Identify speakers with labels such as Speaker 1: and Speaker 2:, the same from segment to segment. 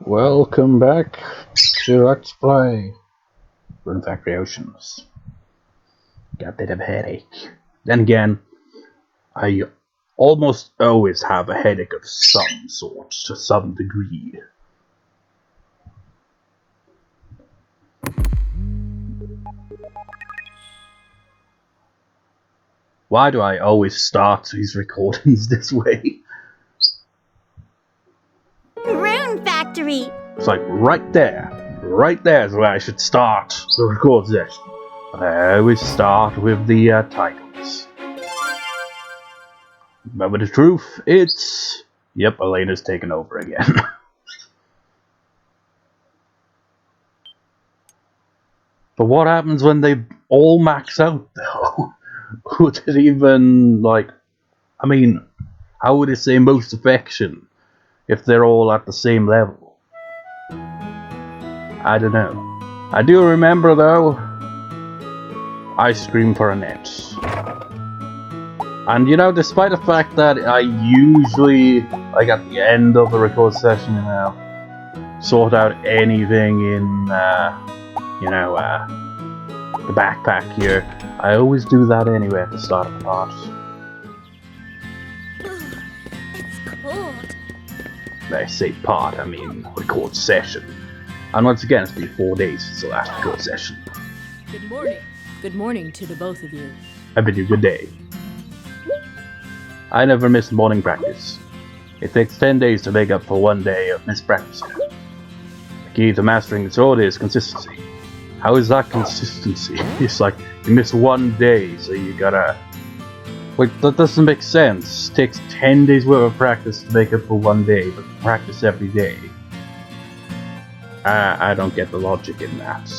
Speaker 1: Welcome back to Let's Play Rune Factory Oceans. Got a bit of a headache. Then again, I almost always have a headache of some sort, to some degree. Why do I always start these recordings this way?
Speaker 2: Rune Factory!
Speaker 1: It's like right there is where I should start the record session. But I always start with the titles. But the truth, it's... Yep, Elena's taken over again. But what happens when they all max out, though? Would it even, like... I mean, how would it say most affection if they're all at the same level? I don't know. I do remember, though, I screamed for Anette. And, you know, despite the fact that I usually, like at the end of the record session, you know, sort out anything in, the backpack here, I always do that anyway at the start of the part.
Speaker 2: It's cold.
Speaker 1: I say part, I mean record session. And once again, it's been 4 days since the last record session.
Speaker 3: Good morning. Good morning to the both of you.
Speaker 1: I bid you good day. I never miss morning practice. It takes 10 days to make up for 1 day of missed practice. The key to mastering the sword is consistency. How is that consistency? It's like, you miss 1 day, so you gotta... Wait, that doesn't make sense. It takes 10 days worth of practice to make up for 1 day, but practice every day. I don't get the logic in that.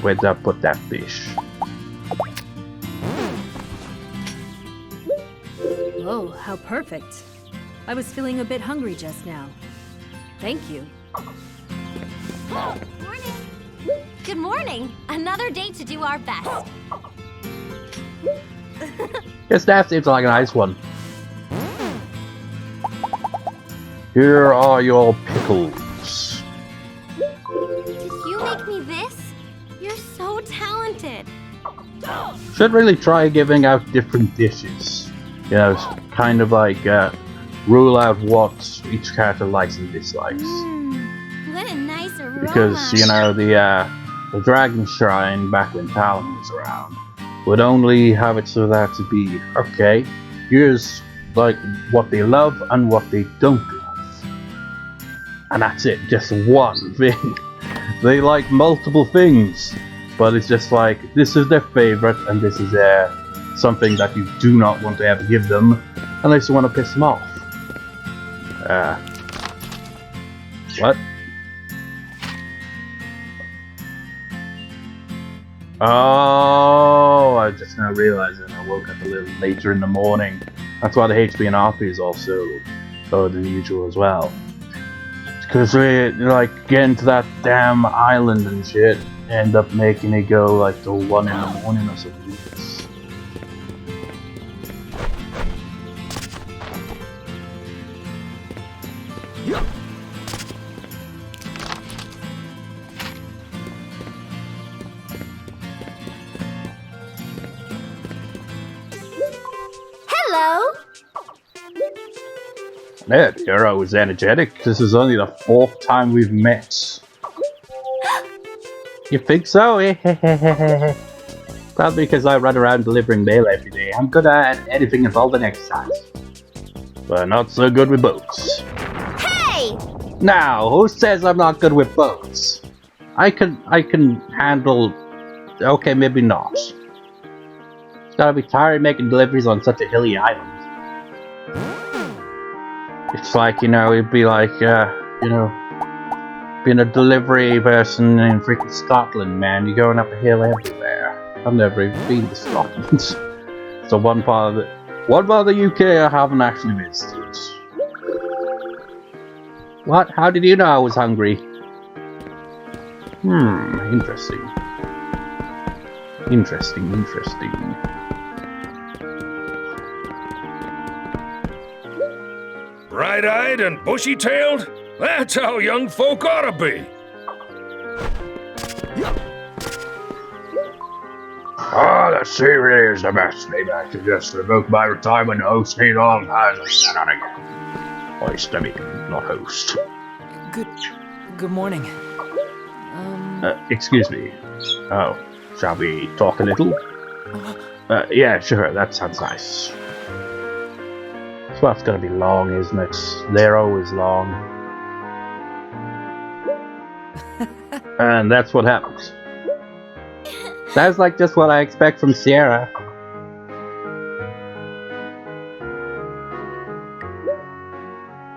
Speaker 1: Where'd I put that fish?
Speaker 3: Oh, how perfect. I was feeling a bit hungry just now. Thank you.
Speaker 2: Morning! Good morning! Another day to do our best.
Speaker 1: Yes, that seems like a nice one. Here are your pickles.
Speaker 2: Did you make me this? You're so talented.
Speaker 1: Should really try giving out different dishes. You know, it's kind of like rule out what each character likes and dislikes.
Speaker 2: What a nice aroma.
Speaker 1: Because, you know, the Dragon Shrine, back when Talon was around, would only have it so that to be, okay, here's like what they love and what they don't love. And that's it, just one thing. They like multiple things, but it's just like, this is their favorite and this is something that you do not want to ever give them unless you want to piss them off. What? Oh, I just now realized that I woke up a little later in the morning. That's why the HP and RP is also lower than usual as well. Because we, like, getting to that damn island and shit, end up making it go, like, till 1 in the morning or something.
Speaker 2: Hello!
Speaker 1: Anette, you're always energetic. This is only the 4th time we've met. You think so? Probably because I run around delivering mail every day. I'm good at anything involving exercise. But not so good with boats.
Speaker 2: Hey!
Speaker 1: Now, who says I'm not good with boats? I can handle... Okay, maybe not. It's gotta be tired making deliveries on such a hilly island. It's like, you know, it'd be like, you know, being a delivery person in freaking Scotland, man. You're going up a hill everywhere. I've never even been to Scotland. So one part of the UK I haven't actually visited. What? How did you know I was hungry? Interesting. Interesting.
Speaker 4: Bright-eyed and bushy-tailed? That's how young folk ought to be.
Speaker 1: Oh, the sea really is the best. Maybe I should just revoke my retirement hosting all kinds of shenanigans. Host, I mean, not host.
Speaker 5: Good morning.
Speaker 1: Excuse me. Oh, shall we talk a little? Yeah, sure, that sounds nice. This one's gonna be long, isn't it? They're always long. And that's what happens. Sounds like just what I expect from Sierra.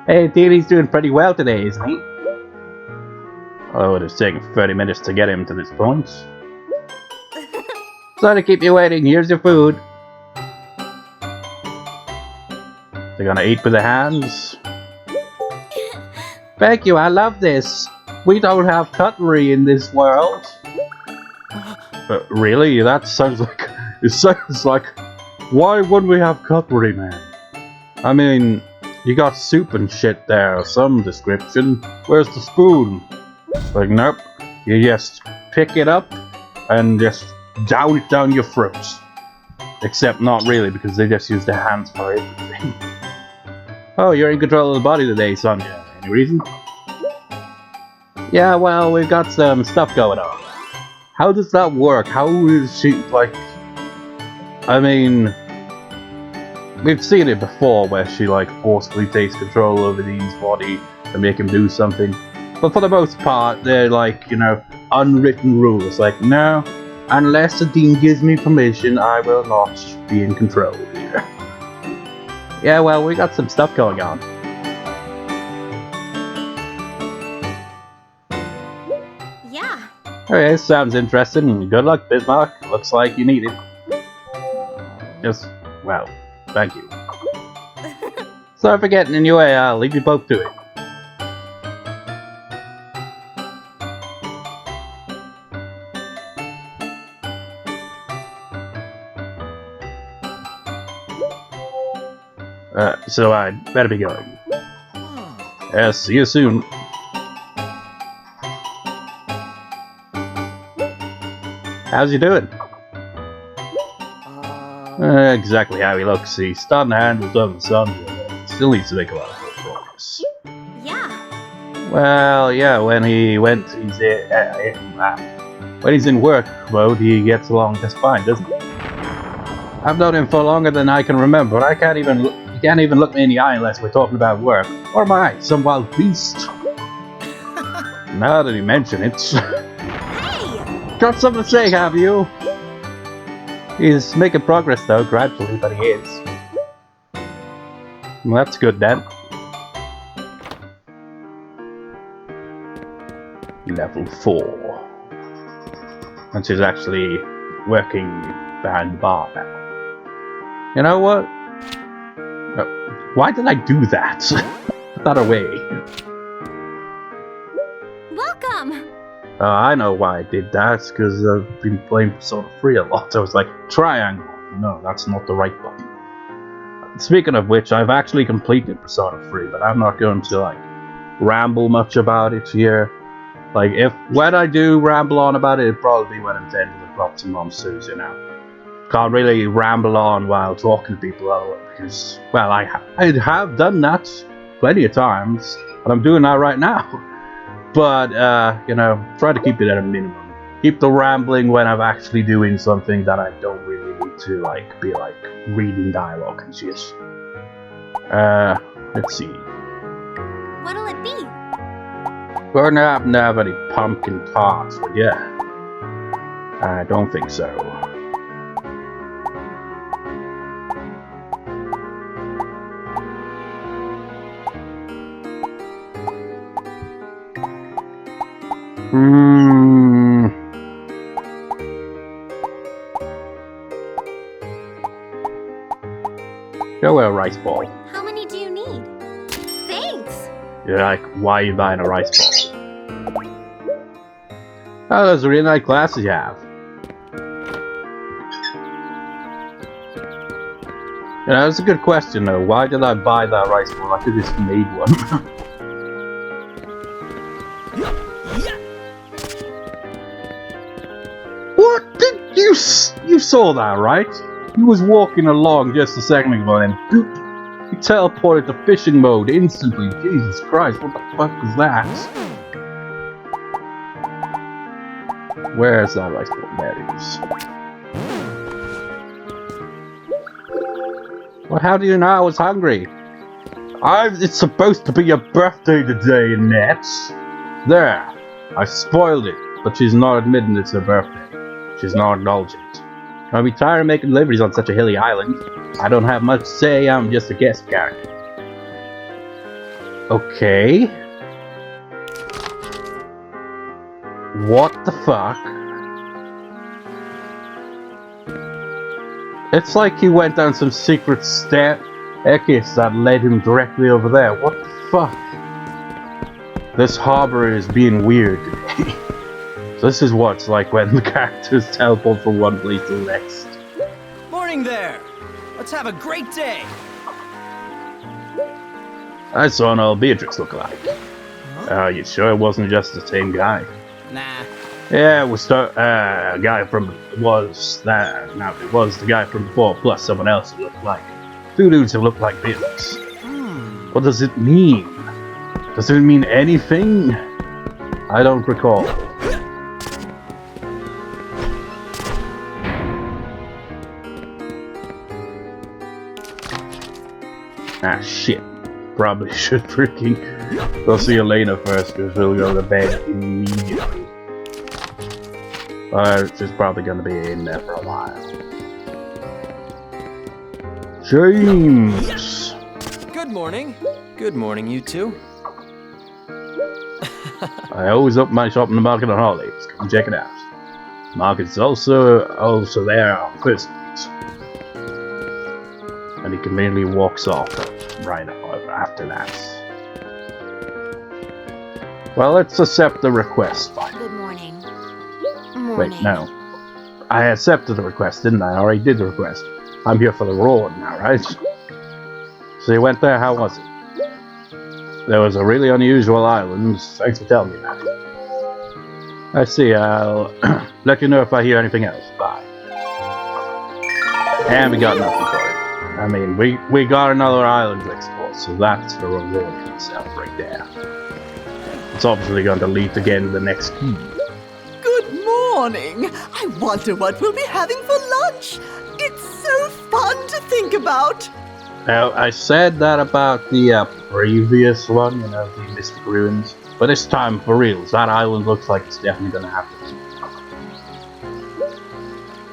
Speaker 1: Hey, Dini's doing pretty well today, isn't he? Oh, it has taken 30 minutes to get him to this point. Sorry to keep you waiting, here's your food. They're gonna eat with their hands. Thank you, I love this. We don't have cutlery in this world. Really? That sounds like... It sounds like... Why wouldn't we have cutlery, man? I mean, you got soup and shit there, some description. Where's the spoon? Like, nope. You just pick it up and just down it down your throat. Except not really, because they just use their hands for everything. Oh, you're in control of the body today, Sonja. Any reason? Yeah, well, we've got some stuff going on. How does that work? How is she, like... I mean... We've seen it before, where she, like, forcefully takes control over Dean's body to make him do something. But for the most part, they're, like, you know, unwritten rules. Like, no, unless the Dean gives me permission, I will not be in control here. Yeah, well, we got some stuff going on.
Speaker 2: Yeah.
Speaker 1: Okay, sounds interesting. Good luck, Bismark. Looks like you need it. Just, well, thank you. Sorry for getting in your way, I'll leave you both to it. So I'd better be going. Yes, see you soon. How's he doing? Exactly how he looks. He's starting to handle Odette and Sonja. Still needs to make a lot of progress.
Speaker 2: Yeah.
Speaker 1: Well, yeah, when he's in work mode, he gets along just fine, doesn't he? I've known him for longer than I can remember, but he can't even look me in the eye unless we're talking about work. Or am I, some wild beast? Now that you mention it.
Speaker 2: Hey!
Speaker 1: Got something to say, have you? He's making progress though, gradually, but he is. Well, that's good then. Level 4. And she's actually working behind the bar now. You know what? Why did I do that? Put that away.
Speaker 2: Welcome!
Speaker 1: I know why I did that. It's because I've been playing Persona 3 a lot. I was like, triangle. No, that's not the right button. Speaking of which, I've actually completed Persona 3, but I'm not going to, like, ramble much about it here. Like, when I do ramble on about it, it'll probably be when I'm tending to drop some monsters, you know. Can't really ramble on while talking to people, because, well, I have done that plenty of times, and I'm doing that right now. But, you know, try to keep it at a minimum. Keep the rambling when I'm actually doing something that I don't really need to, like, be, like, reading dialogue and shit. Let's see.
Speaker 2: What'll it be?
Speaker 1: We're not gonna have any pumpkin tarts, but yeah. I don't think so. Go a rice ball.
Speaker 2: How many do you need? Thanks!
Speaker 1: You're like, why are you buying a rice ball? Oh, those are really nice glasses you have. Yeah, that's a good question though. Why did I buy that rice bowl? I could have just made one. What did you saw that, right? He was walking along just a second ago and boop, he teleported to fishing mode instantly. Jesus Christ, what the fuck was that? Where's that rice bowl? There it is. Well, how do you know I was hungry? It's supposed to be your birthday today, Anette. There, I spoiled it, but she's not admitting it's her birthday. She's not indulgent. I'll be tired of making deliveries on such a hilly island. I don't have much to say, I'm just a guest character. Okay. What the fuck? It's like he went down some secret staircase that led him directly over there. What the fuck? This harbour is being weird today. So this is what it's like when the characters teleport from one place to the next.
Speaker 5: Morning there! Let's have a great day!
Speaker 1: I saw an old Beatrix lookalike. Are you sure it wasn't just the same guy?
Speaker 5: Nah.
Speaker 1: Yeah, it was the guy from it was the guy from before, plus someone else who looked like two dudes who looked like Beatrix. What does it mean? Does it mean anything? I don't recall. Ah, shit. Probably should freaking go see Elena first, because we'll go to bed immediately. She's probably gonna be in there for a while. James!
Speaker 5: Good morning. Good morning, you two.
Speaker 1: I always open my shop in the market on holidays. Come check it out. Market's also there on Christmas. And he conveniently walks off right after that. Well, let's accept the request. Fine.
Speaker 2: Good morning.
Speaker 1: Wait, no. I accepted the request, didn't I? I already did the request. I'm here for the reward now, right? So you went there, how was it? There was a really unusual island. Thanks for telling me that. I see, I'll let you know if I hear anything else. Bye. And we got nothing for it. I mean, we got another island to explore, so that's the reward in itself right there. It's obviously going to lead again to the next key.
Speaker 6: Good morning. I wonder what we'll be having for lunch. It's so fun to think about.
Speaker 1: Now, I said that about the previous one, you know, the Mystic Ruins. But this time, for reals, that island looks like it's definitely going to happen.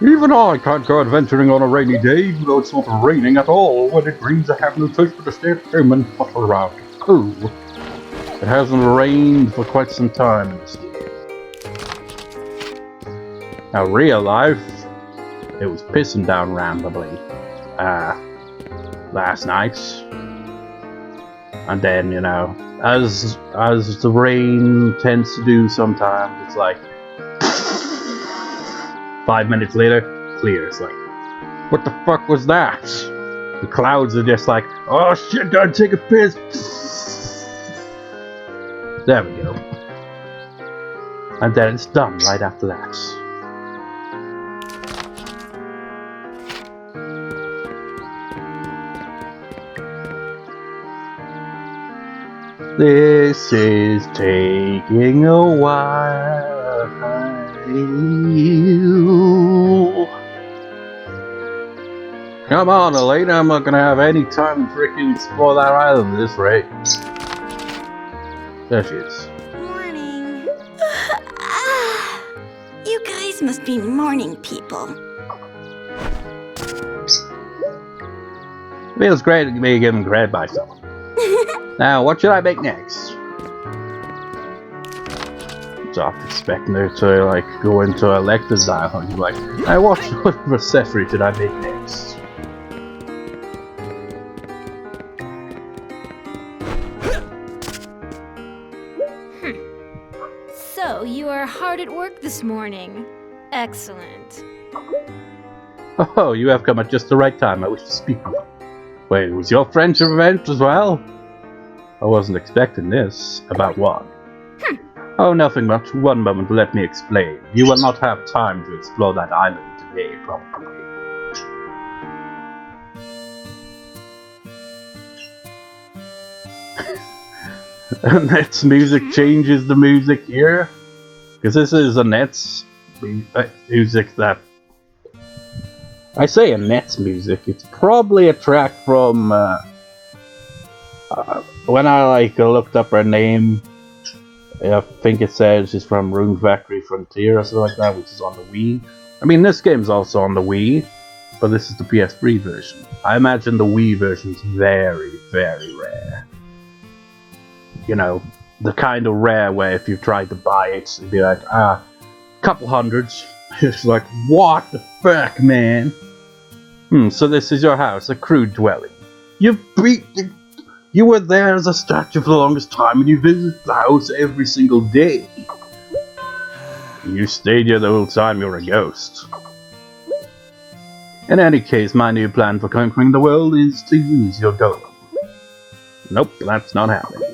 Speaker 1: Even I can't go adventuring on a rainy day, even though it's not raining at all. When it rains, I have no choice but to stay at home and putter around. Oh, it hasn't rained for quite some time in this game. Now, real life, it was pissing down randomly last night. And then, you know, as the rain tends to do sometimes, it's like 5 minutes later, clear. It's like, what the fuck was that? The clouds are just like, oh shit, gotta take a piss. There we go. And then it's done right after that. This is taking a while. Come on, Elena, I'm not gonna have any time to freaking explore that island at this rate. There she is.
Speaker 2: Morning. You guys must be morning people.
Speaker 1: Feels great to be given credit by someone. Now, what should I make next? Soft expecting her to like go into a lector's dialogue. Like, hey, what sort of accessory should I make next?
Speaker 3: So, you are hard at work this morning. Excellent.
Speaker 1: Oh, you have come at just the right time. I wish to speak with you. Wait, it was your friendship event as well? I wasn't expecting this. About what? Oh, nothing much. One moment, let me explain. You will not have time to explore that island today, probably. Annette's music changes the music here. Because this is Annette's music that... I say Annette's music, it's probably a track from... when I looked up her name, I think it says she's from Rune Factory Frontier or something like that, which is on the Wii. I mean, this game's also on the Wii, but this is the PS3 version. I imagine the Wii version's very, very rare. You know, the kind of rare where if you tried to buy it, it'd be like, couple hundreds. It's like, what the fuck, man? So this is your house, a crude dwelling. You were there as a statue for the longest time, and you visited the house every single day. You stayed here the whole time you were a ghost. In any case, my new plan for conquering the world is to use your golem. Nope, that's not happening.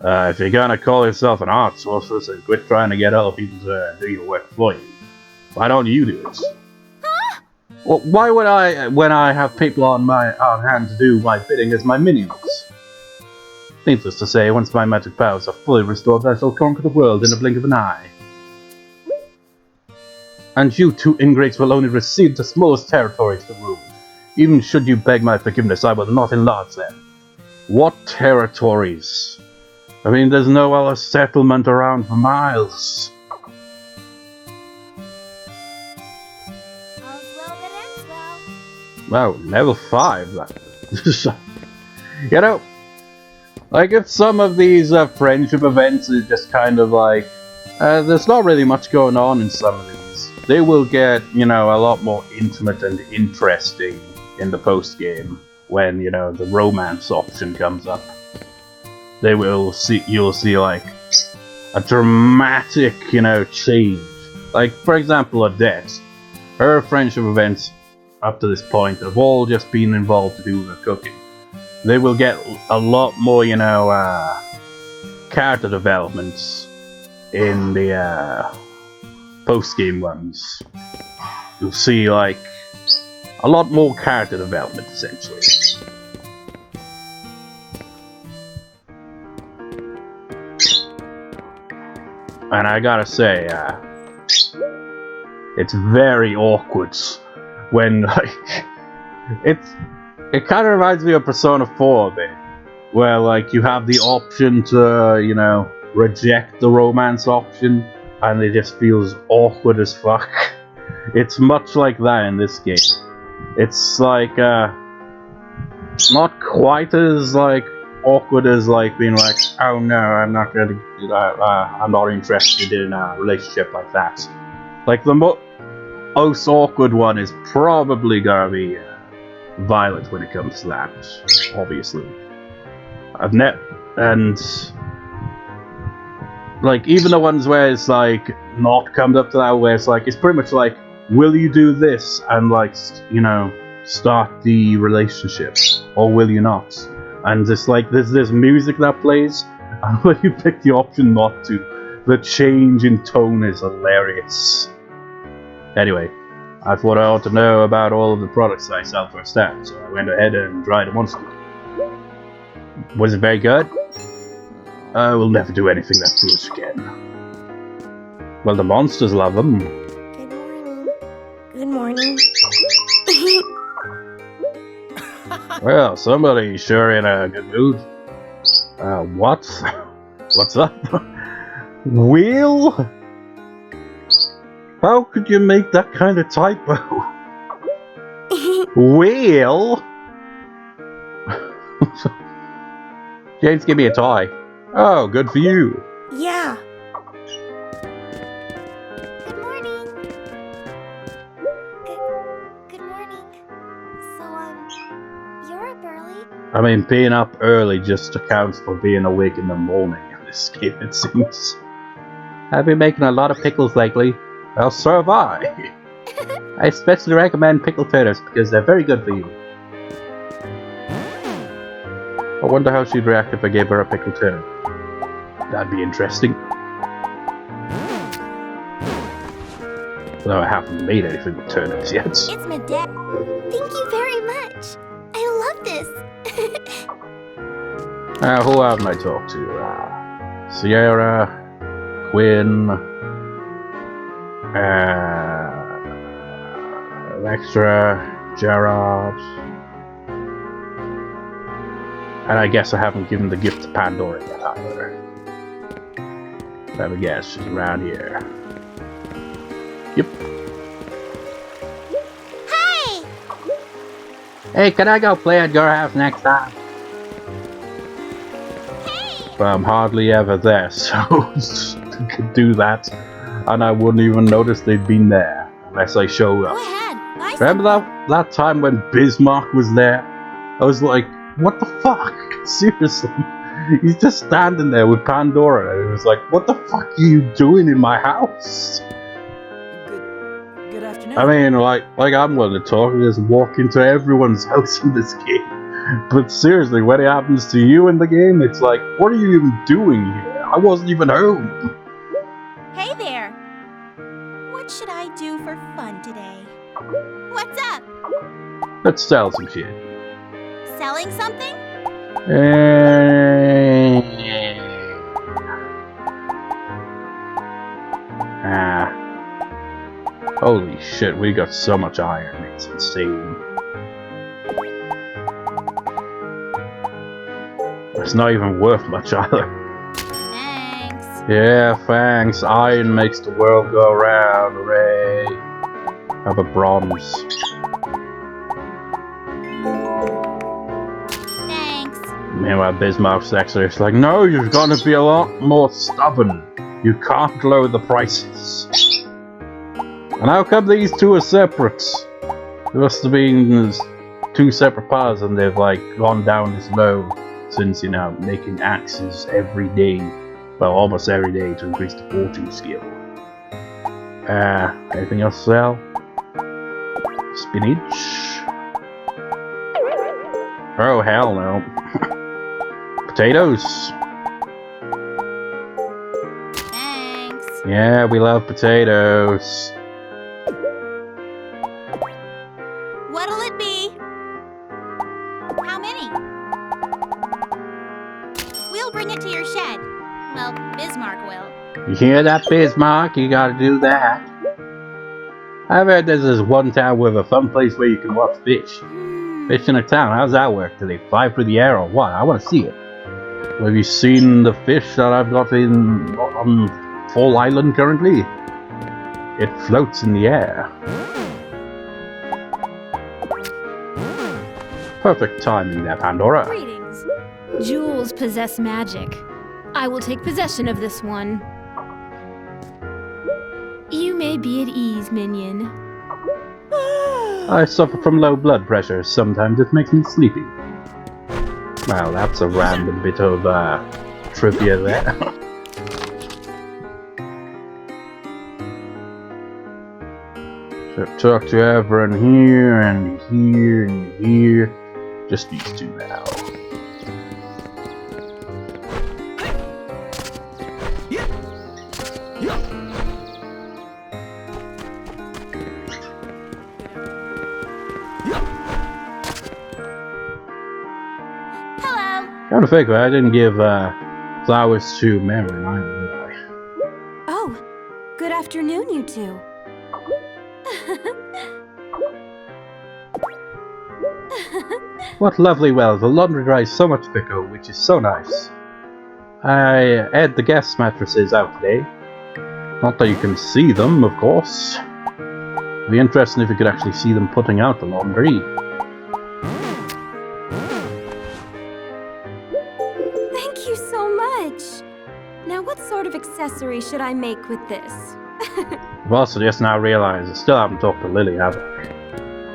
Speaker 1: If you're gonna call yourself an art sorceress and quit trying to get other people to do your work for you, why don't you do it? Huh? Well, why would I, when I have people on hand to do my bidding as my minions? Needless to say, once my magic powers are fully restored, I shall conquer the world in a blink of an eye. And you two ingrates will only receive the smallest territories to rule. Even should you beg my forgiveness, I will not enlarge them. What territories? I mean, there's no other settlement around for miles.
Speaker 2: All's well that ends well.
Speaker 1: Wow, level 5. You know, like if some of these friendship events are just kind of like, there's not really much going on in some of these. They will get, you know, a lot more intimate and interesting in the post-game when, you know, the romance option comes up. You'll see like a dramatic, you know, change. Like, for example, Odette. Her friendship events up to this point have all just been involved to do with her cooking. They will get a lot more, you know, character developments in the post-game ones. You'll see, like, a lot more character development, essentially. And I gotta say, it's very awkward when, like, it kind of reminds me of Persona 4 a bit, where, like, you have the option to, you know, reject the romance option, and it just feels awkward as fuck. It's much like that in this game. It's, like, not quite as, like, awkward as, like, being like, oh no, I'm not gonna, I'm not interested in a relationship like that. Like, the most awkward one is probably gonna be Violet when it comes to that, obviously. Anette, and like, even the ones where it's like not come up to that, where it's like, it's pretty much like, will you do this and, like, you know, start the relationship, or will you not? And just like, there's this music that plays, and when you pick the option not to, the change in tone is hilarious. Anyway, I thought I ought to know about all of the products I sell for a stand, so I went ahead and tried a monster. Was it very good? I will never do anything that foolish again. Well, the monsters love them.
Speaker 2: Good morning. Good morning.
Speaker 1: Well, somebody's sure in a good mood. What? What's up? Will? How could you make that kind of typo? Will? James, give me a toy. Oh, good for you.
Speaker 2: Yeah. Good morning. Good morning. So, you're up early?
Speaker 1: I mean, being up early just accounts for being awake in the morning in this game, it seems. I've been making a lot of pickles lately. Well, so have I. I especially recommend pickle taters because they're very good for you. I wonder how she'd react if I gave her a pickled turnip. That'd be interesting. Though I haven't made anything with turnips yet.
Speaker 2: It's my dad. Thank you very much. I love this.
Speaker 1: Who haven't I talked to? Sierra, Quinn, Extra, Gerard. And I guess I haven't given the gift to Pandora yet either. Let me guess, she's around here. Yep.
Speaker 2: Hey!
Speaker 1: Hey, can I go play at your house next time? But I'm hardly ever there, so I could do that. And I wouldn't even notice they'd been there unless I showed up.
Speaker 2: Go ahead. Buy
Speaker 1: Remember that time when Bismark was there? I was like, what the fuck? Seriously? He's just standing there with Pandora, and it was like, what the fuck are you doing in my house?
Speaker 5: Good afternoon.
Speaker 1: I mean, like I'm willing to talk and just walk into everyone's house in this game. But seriously, when it happens to you in the game, it's like, what are you even doing here? I wasn't even home.
Speaker 2: Hey there. What should I do for fun today? What's up?
Speaker 1: Let's sell some shit.
Speaker 2: Selling something?
Speaker 1: Holy shit, we got so much iron, it's insane. It's not even worth much either.
Speaker 2: Thanks.
Speaker 1: Yeah, thanks. Iron makes the world go round, hooray. Have a bronze.
Speaker 2: Thanks.
Speaker 1: Meanwhile, Bismarck's actually like, no, you've got to be a lot more stubborn. You can't lower the prices. And how come these two are separate? There must have been two separate paths and they've like gone down this low since, you know, making axes every day. Well, almost every day to increase the forging skill. Anything else to sell? Spinach? Oh, hell no. Potatoes?
Speaker 2: Thanks.
Speaker 1: Yeah, we love potatoes.
Speaker 2: What'll it be? How many? We'll bring it to your shed. Well, Bismarck will.
Speaker 1: You hear that, Bismarck? You gotta do that. I've heard there's this one town with a fun place where you can watch fish. Fish in a town, how's that work? Do they fly through the air or what? I wanna see it. Have you seen the fish that I've got on Fall Island currently? It floats in the air. Perfect timing there, Pandora.
Speaker 3: Greetings. Jewels possess magic. I will take possession of this one. You may be at ease, minion.
Speaker 1: I suffer from low blood pressure. Sometimes it makes me sleepy. Well, that's a random bit of trivia there. So talk to everyone here and here and here. Just these two now.
Speaker 2: Hello.
Speaker 1: Kind of fake, but I didn't give flowers to Marin either, did I?
Speaker 3: Oh, good afternoon, you two.
Speaker 1: What lovely weather. The laundry dries so much quicker, which is so nice. I had the guest mattresses out today. Not that you can see them, of course. It'd be interesting if you could actually see them putting out the laundry.
Speaker 3: Thank you so much. Now, what sort of accessory should I make with this?
Speaker 1: I've also just now realized I still haven't talked to Lily, have I?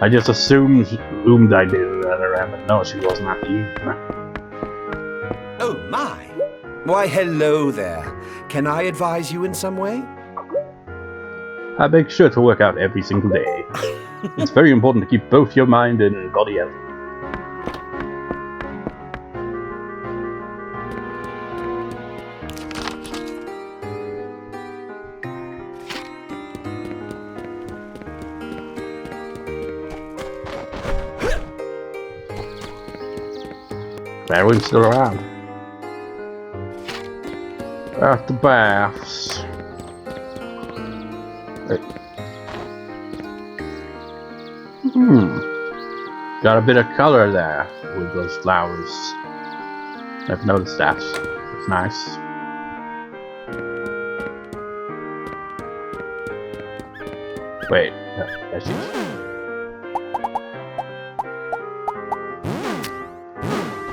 Speaker 1: I just assumed I did earlier, but no, she wasn't at the inn.
Speaker 5: Oh my! Why, hello there. Can I advise you in some way?
Speaker 1: I make sure to work out every single day. It's very important to keep both your mind and body healthy. Everyone's still around. At the baths. Got a bit of color there with those flowers. I've noticed that. It's nice. Wait, there she is.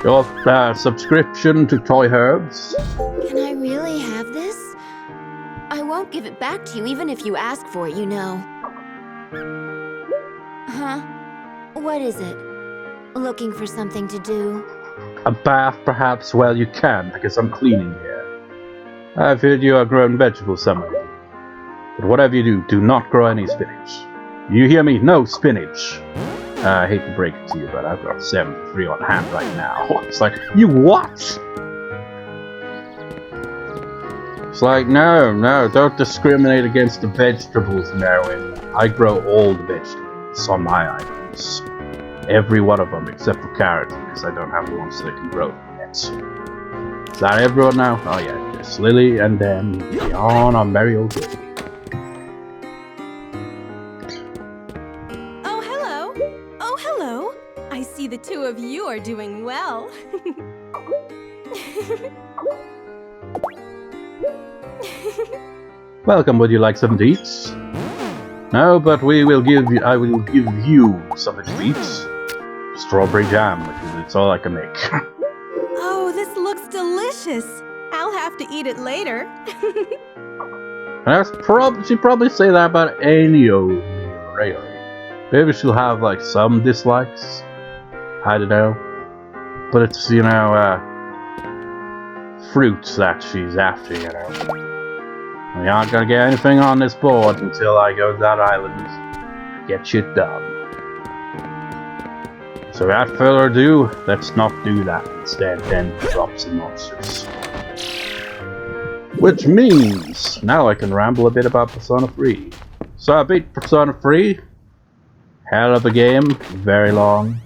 Speaker 1: Your subscription to Toy Herbs.
Speaker 7: Can I really have this? I won't give it back to you even if you ask for it, you know. Huh? What is it? Looking for something to do?
Speaker 1: A bath, perhaps? Well, you can, because I'm cleaning here. I've heard you are growing vegetables somewhere. But whatever you do, do not grow any spinach. You hear me? No spinach! I hate to break it to you, but I've got 73 on hand right now. It's like, you what? It's like, no, don't discriminate against the vegetables, Merwin. I grow all the vegetables on my items. Every one of them, except for carrots, because I don't have the ones that I can grow yet. Is that everyone now? Oh yeah, just Lily and then on our merry old day.
Speaker 2: I see the two of you are doing well.
Speaker 1: Welcome, would you like some to eat? No, but I will give you something to eat. Strawberry jam, because it's all I can make.
Speaker 2: Oh, this looks delicious. I'll have to eat it later.
Speaker 1: She'd probably say that about any old meal, really. Maybe she'll have, like, some dislikes. I don't know. But it's, you know, fruits that she's after, you know. We aren't gonna get anything on this board until I go to that island and get shit done. So without further ado, let's not do that. Instead, then drop some monsters. Which means, now I can ramble a bit about Persona 3. So I beat Persona 3. Hell of a game, very long.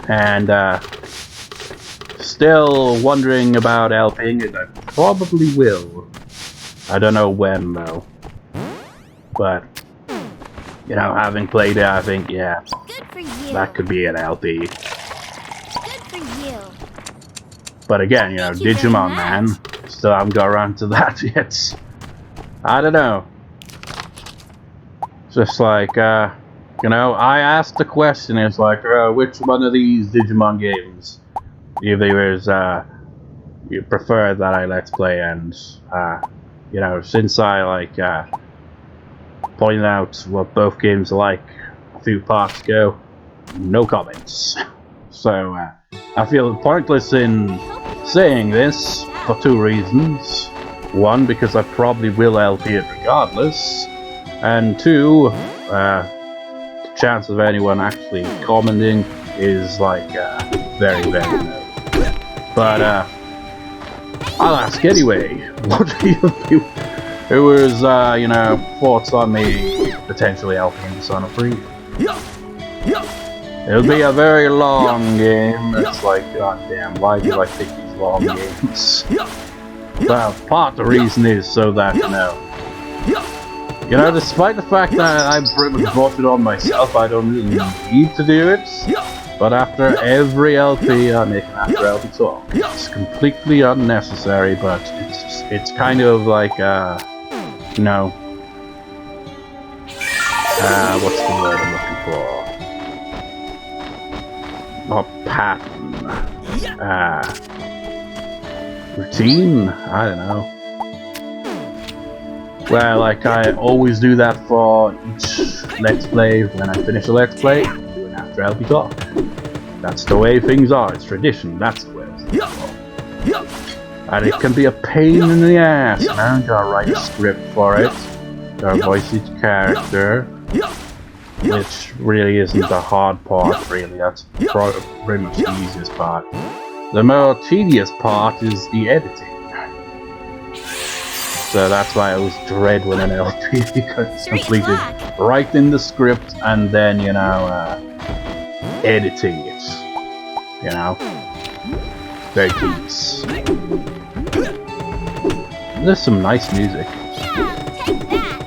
Speaker 1: And still wondering about LPing it. I probably will. I don't know when though. But you know, having played it, I think yeah,
Speaker 7: Good for you.
Speaker 1: that could be an LP.
Speaker 7: Good for you.
Speaker 1: But again, you know,
Speaker 7: Thank you very
Speaker 1: Digimon
Speaker 7: much.
Speaker 1: man, still haven't got around to that yet. I don't know. Just like you know, I asked the question, it's like, which one of these Digimon games you viewers you prefer that I let's play, and you know, since I like pointed out what both games are like a few parts ago, no comments. So I feel pointless in saying this for two reasons. One, because I probably will LP it regardless, and two, chance of anyone actually commenting is like very low. But I'll ask anyway. What do you think? It was you know, thoughts on me potentially helping Persona 3. It'll be a very long game. It's like, goddamn, why do I pick these long games? Well, part of the reason is so that you know, despite the fact that I pretty much brought it on myself, I don't really need to do it. But after every LP, I make an after LP talk. It's completely unnecessary, but it's kind of like, you know, what's the word I'm looking for? Not pattern. Routine? I don't know. Well, like I always do that for each Let's Play. When I finish a Let's Play, I do an after LP talk. That's the way things are. It's tradition. That's the way it's going. And it can be a pain in the ass. Man, gotta write a script for it. Gotta voice each character. Which really isn't the hard part, really. That's pretty much the easiest part. The more tedious part is the editing. So that's why I always dread when an LP because it's completed right in the script and then, you know, editing it. You know? Very please. There's some nice music.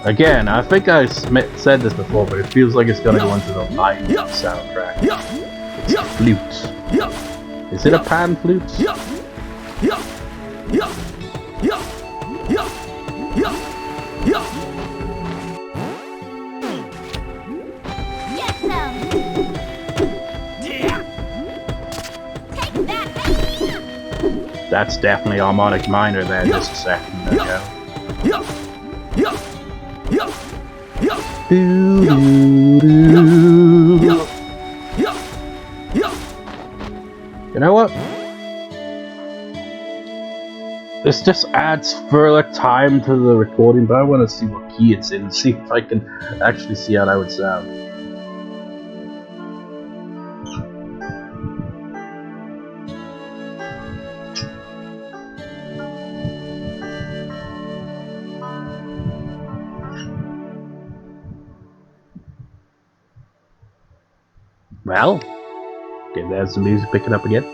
Speaker 1: Again, I think I said this before, but it feels like it's gonna go into the Lion King soundtrack. It's a flute. Is it a pan flute? That's definitely harmonic minor there, just a second ago. You know what? This just adds further time to the recording, but I want to see what key it's in, see if I can actually see how that would sound. Well, okay, there's the music picking up again.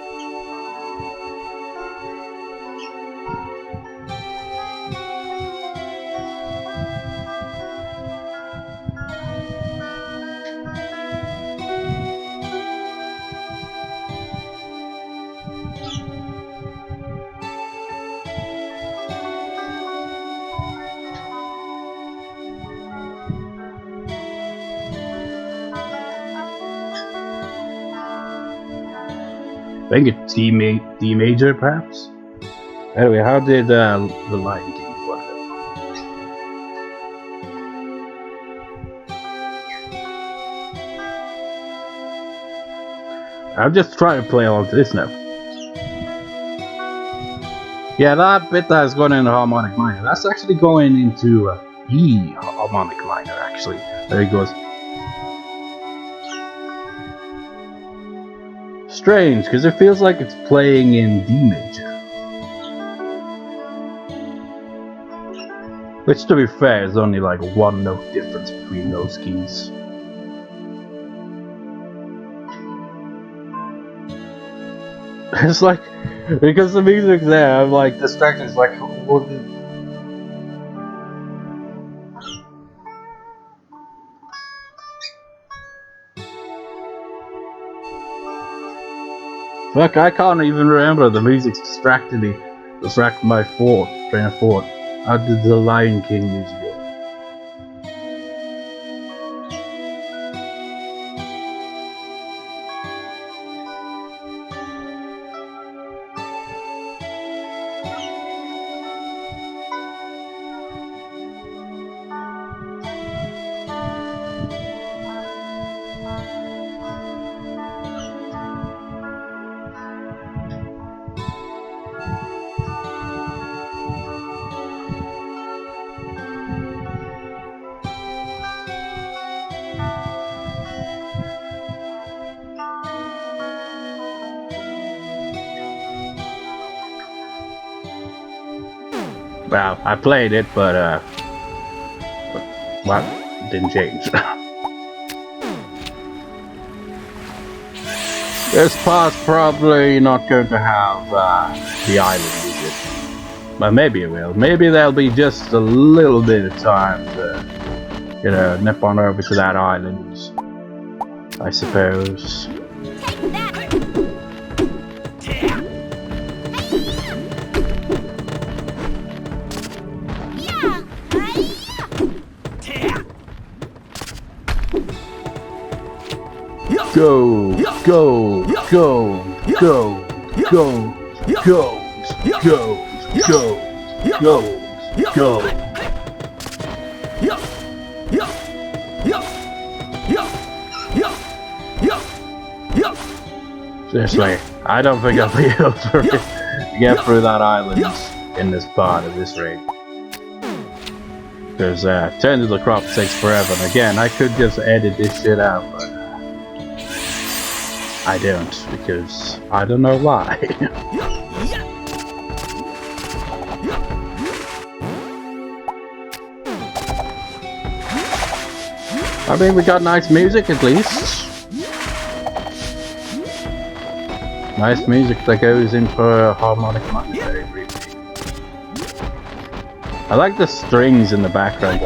Speaker 1: I think it's D major, perhaps? Anyway, how did the Lion King work? I'm just trying to play along to this now. Yeah, that bit that is going into harmonic minor, that's actually going into E harmonic minor, actually. There he goes. Strange, because it feels like it's playing in D major. Which, to be fair, is only like one note difference between those keys. It's like, because the music's there, I'm like, distracted. It's like, what the... Fuck, I can't even remember. The music's distracted me. Distracted my train of thought. How did the Lion King music go? Well, I played it, but well, it didn't change. This part's probably not going to have the island music, but maybe it will. Maybe there'll be just a little bit of time to, you know, nip on over to that island, I suppose. Go, go, go, go, go, go, go, go, go, go. Seriously, I don't think I'll be able to get through that island in this part of this raid. Because turning to the crop takes forever, and again, I could just edit this shit out, but I don't, because I don't know why. I mean, we got nice music at least. Nice music that goes in for a harmonic minor very briefly. I like the strings in the background.
Speaker 2: I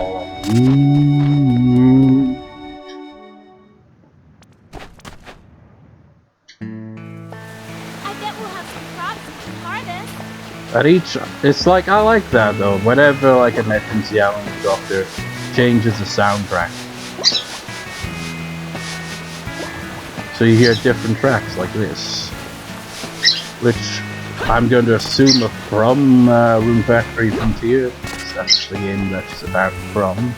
Speaker 2: bet we'll have some crops we can harvest.
Speaker 1: At each, it's like, I like that though. Whenever like Anette and the Doctor changes the soundtrack, so you hear different tracks like this, which I'm going to assume are from Rune Factory Frontier. That's the game that's about from.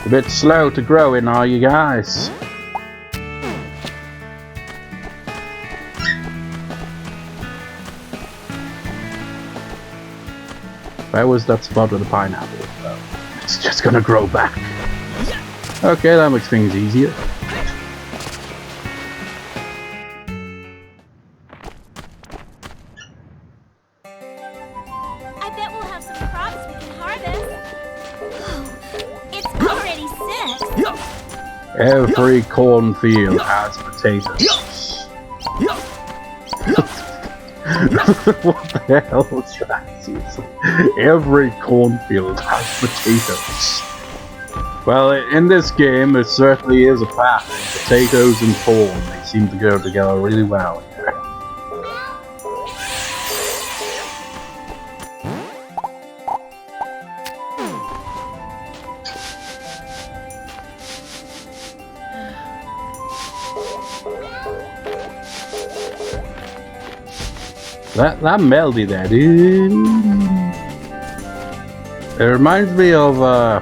Speaker 1: A bit slow to grow in, are you guys? Where was that spot with the pineapple? Oh, it's just gonna grow back. Okay, that makes things easier.
Speaker 2: I bet we'll have some crops we can harvest. It's already 6.
Speaker 1: Every cornfield has potatoes. What the hell was that? Every cornfield has potatoes. Well, in this game, it certainly is a pattern. Potatoes and corn, they seem to go together really well here. That melody there, dude. It reminds me of a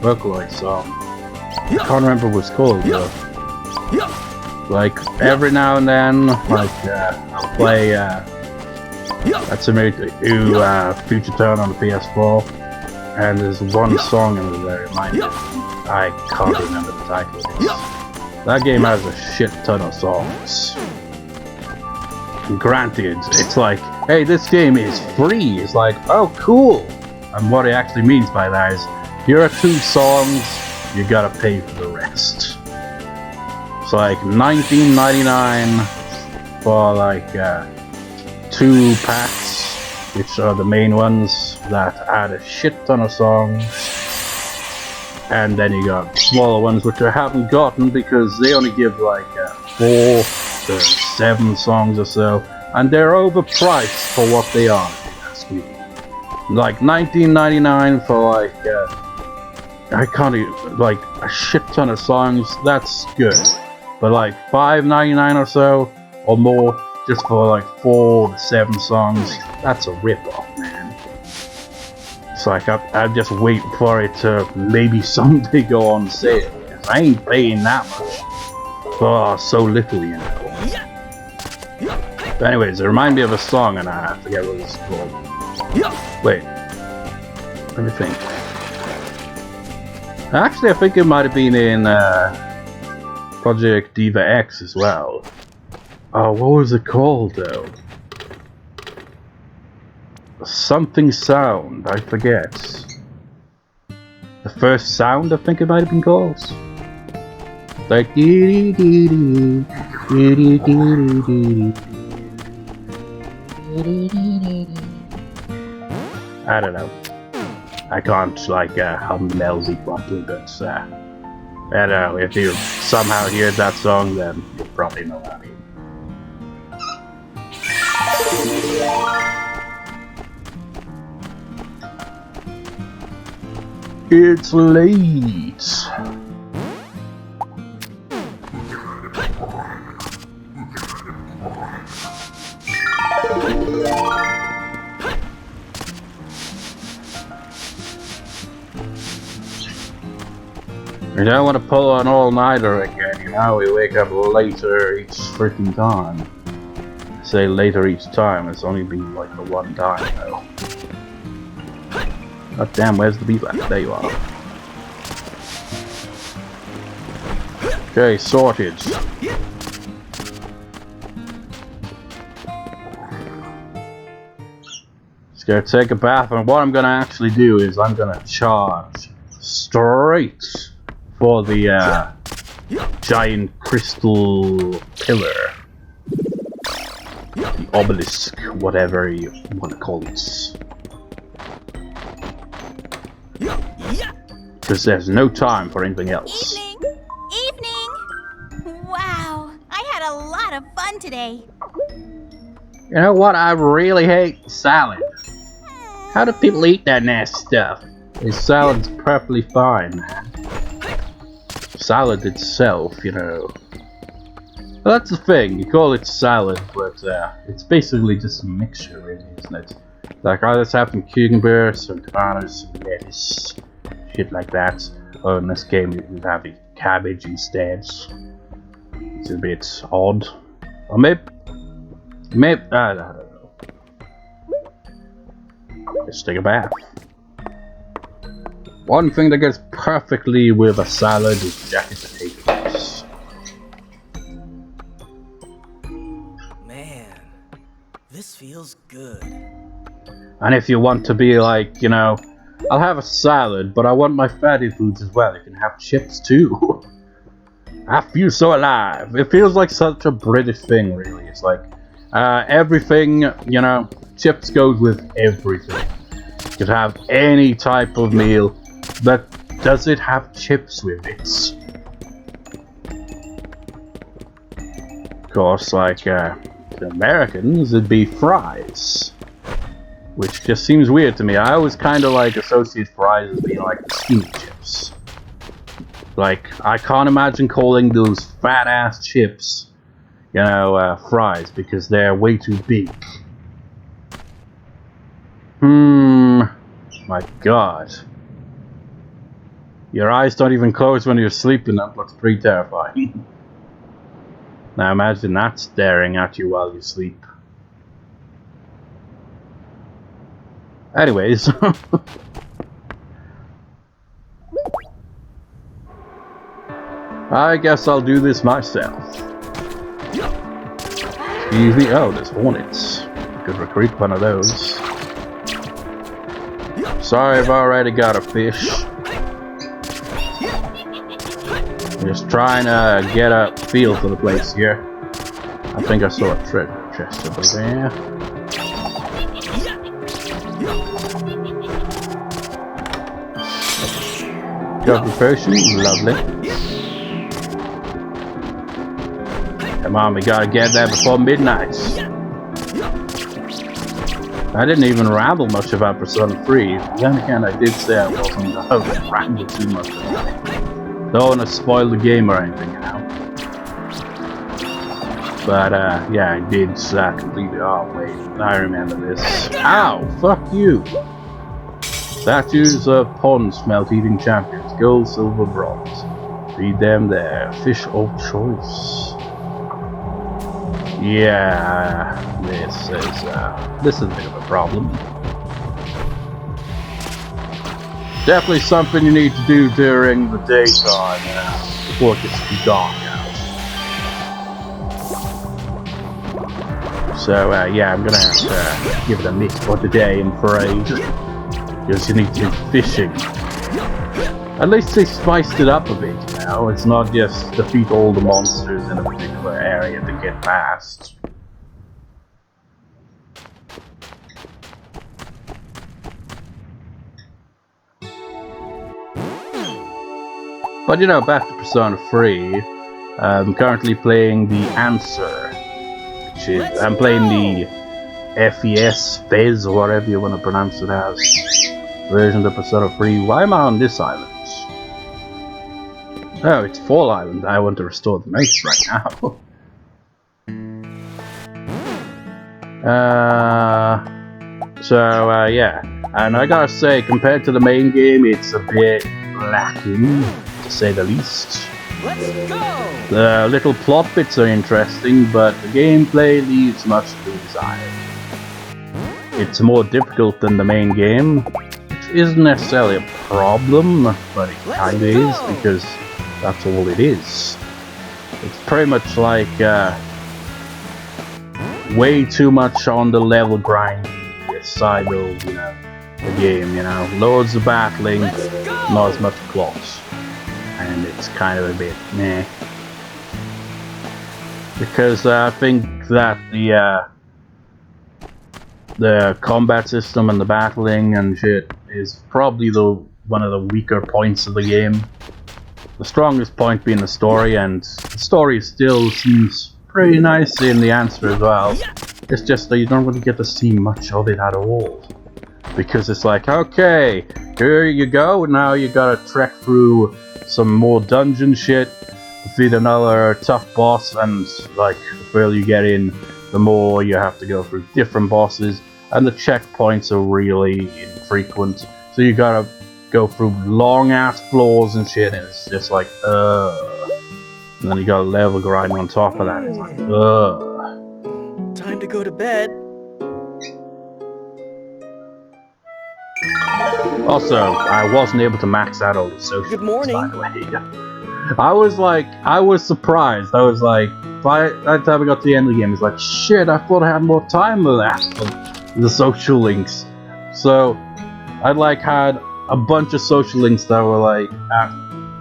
Speaker 1: Vocaloid song. I can't remember what it's called though. Like every now and then, like I'll play that's a Future Tone on the PS4, and there's one song in there that reminds me. I can't remember the title of it. That game has a shit ton of songs. Granted, it's like, hey, this game is free. It's like, oh, cool. And what it actually means by that is, here are 2 songs, you gotta pay for the rest. It's like $19.99 for like 2 packs, which are the main ones that add a shit ton of songs. And then you got smaller ones which I haven't gotten because they only give like 4 to 7 songs or so, and they're overpriced for what they are. That's me. Like $19.99 for like I can't even, like a shit ton of songs. That's good, but like $5.99 or so or more just for like 4 to 7 songs. That's a rip-off, man. It's like I'm just waiting for it to maybe someday go on sale. I ain't paying that much for so little, you know. But anyways, it reminded me of a song, and I forget what it's called. Wait, let me think. Actually, I think it might have been in Project Diva X as well. Oh, what was it called though? Something sound, I forget. The first sound, I think it might have been called. Like I don't know. I can't like hum the melody properly, but I don't know. If you somehow hear that song, then you probably know what I mean. It's late. We don't want to pull an all-nighter again, you know, we wake up later each freaking time. I say later each time, it's only been like the one time though. God damn, where's the beat left? There you are. Okay, sorted. Just gonna take a bath, and what I'm gonna actually do is I'm gonna charge straight for the giant crystal pillar. The obelisk, whatever you want to call it. Because there's no time for anything else.
Speaker 2: Evening! Evening! Wow, I had a lot of fun today.
Speaker 1: You know what? I really hate salad. How do people eat that nasty stuff? A salad's perfectly fine, man. Salad itself, you know. Well, that's the thing. You call it salad, but it's basically just a mixture, really, isn't it? Like, oh, let's have some cucumbers, some tomatoes, some lettuce, shit like that. Oh, in this game, you can have the cabbage instead. It's a bit odd. Or maybe I don't know. Just take a bath. One thing that goes perfectly with a salad is jacket potatoes.
Speaker 8: Man, this feels good.
Speaker 1: And if you want to be like, you know, I'll have a salad, but I want my fatty foods as well. You can have chips too. I feel so alive. It feels like such a British thing, really. It's like everything, you know, chips goes with everything. You could have any type of meal, but does it have chips with it? Of course, like the Americans, it'd be fries. Which just seems weird to me. I always kind of like associate fries as being like skinny chips. Like, I can't imagine calling those fat ass chips, you know, fries, because they're way too big. My god. Your eyes don't even close when you're sleeping. That looks pretty terrifying. Now imagine that staring at you while you sleep. Anyways. I guess I'll do this myself. Excuse me. Oh, there's hornets. Could recruit one of those. Sorry, I've already got a fish. Just trying to get a feel for the place here. I think I saw a treasure chest over there. Got the potion, lovely. Come on, we gotta get there before midnight. I didn't even ramble much about Persona 3. Then again, I did say I wasn't going to ramble too much about it. Don't want to spoil the game or anything, you know. But, yeah, I did completely. Oh, wait, I remember this. Ow! Fuck you! Statues of pond smelt-eating champions. Gold, silver, bronze. Read them there. Fish of choice. Yeah, this is a bit of a problem. Definitely something you need to do during the daytime, before it gets too dark out. So, yeah, I'm gonna have to give it a miss for today, I'm afraid. Because you need to be fishing. At least they spiced it up a bit, you know? It's not just defeat all the monsters in a particular area to get past. But you know, back to Persona 3, I'm currently playing the Answer, which is, I'm playing the FES, or whatever you want to pronounce it as, version of Persona 3. Why am I on this island? Oh, it's Fall Island. I want to restore the mace right now. Yeah. And I gotta say, compared to the main game, it's a bit lacking, to say the least.
Speaker 8: Let's go!
Speaker 1: The little plot bits are interesting, but the gameplay leaves much to be desired. It's more difficult than the main game, which isn't necessarily a problem, but it kinda is, because that's all it is. It's pretty much like way too much on the level grind side of, you know, the game, you know. Loads of battling, not as much plot, and it's kind of a bit meh. Because I think that the combat system and the battling and shit is probably one of the weaker points of the game. The strongest point being the story, and the story still seems pretty nice in the answer as well. It's just that you don't really get to see much of it at all. Because it's like, okay, here you go, now you gotta trek through some more dungeon shit, defeat another tough boss, and like, the further you get in, the more you have to go through different bosses, and the checkpoints are really infrequent, so you gotta go through long ass floors and shit, and it's just like, and then you got a level grind on top of that, it's like,
Speaker 8: Time to go to bed.
Speaker 1: Also, I wasn't able to max out all the social
Speaker 8: Good morning.
Speaker 1: by the way. I was surprised. I was like, by the time I got to the end of the game, it's like, shit, I thought I had more time left for the social links. So, I like had a bunch of social links that were like at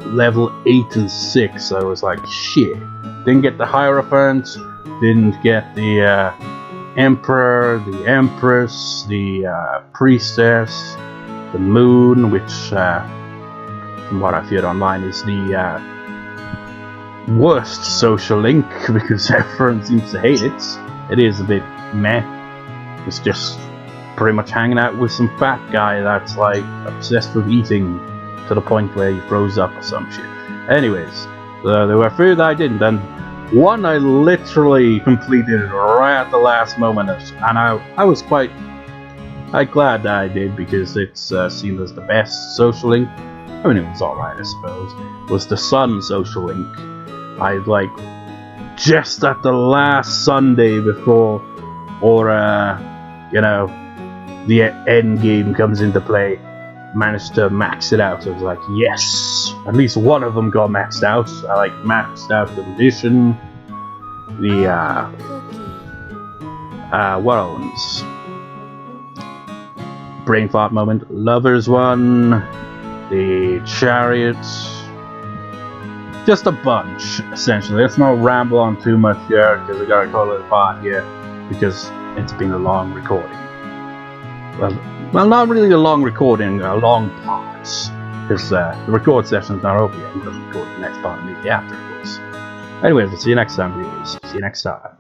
Speaker 1: level 8 and 6. I was like, shit. Didn't get the Hierophant, didn't get the Emperor, the Empress, the Priestess, the Moon, which, from what I've heard online, is the worst social link because everyone seems to hate it. It is a bit meh. It's just pretty much hanging out with some fat guy that's like obsessed with eating to the point where he throws up or some shit. Anyways, there were a few that I didn't, and one I literally completed right at the last moment, and I was quite glad that I did, because it's seen as the best social link. I mean, it was alright, I suppose. It was the Sun social link. I like just at the last Sunday before, or you know, the end game comes into play, managed to max it out. I was like, yes, at least one of them got maxed out. I like maxed out the Vision, the what ones? Brain fart moment. Lovers one, the Chariot, just a bunch essentially. Let's not ramble on too much here because I gotta call it a part here because it's been a long recording. Well, not really a long recording, a long part, because the record session's not over yet. I'm gonna record the next part immediately after, of course. Anyways, I'll see you next time, viewers. See you next time.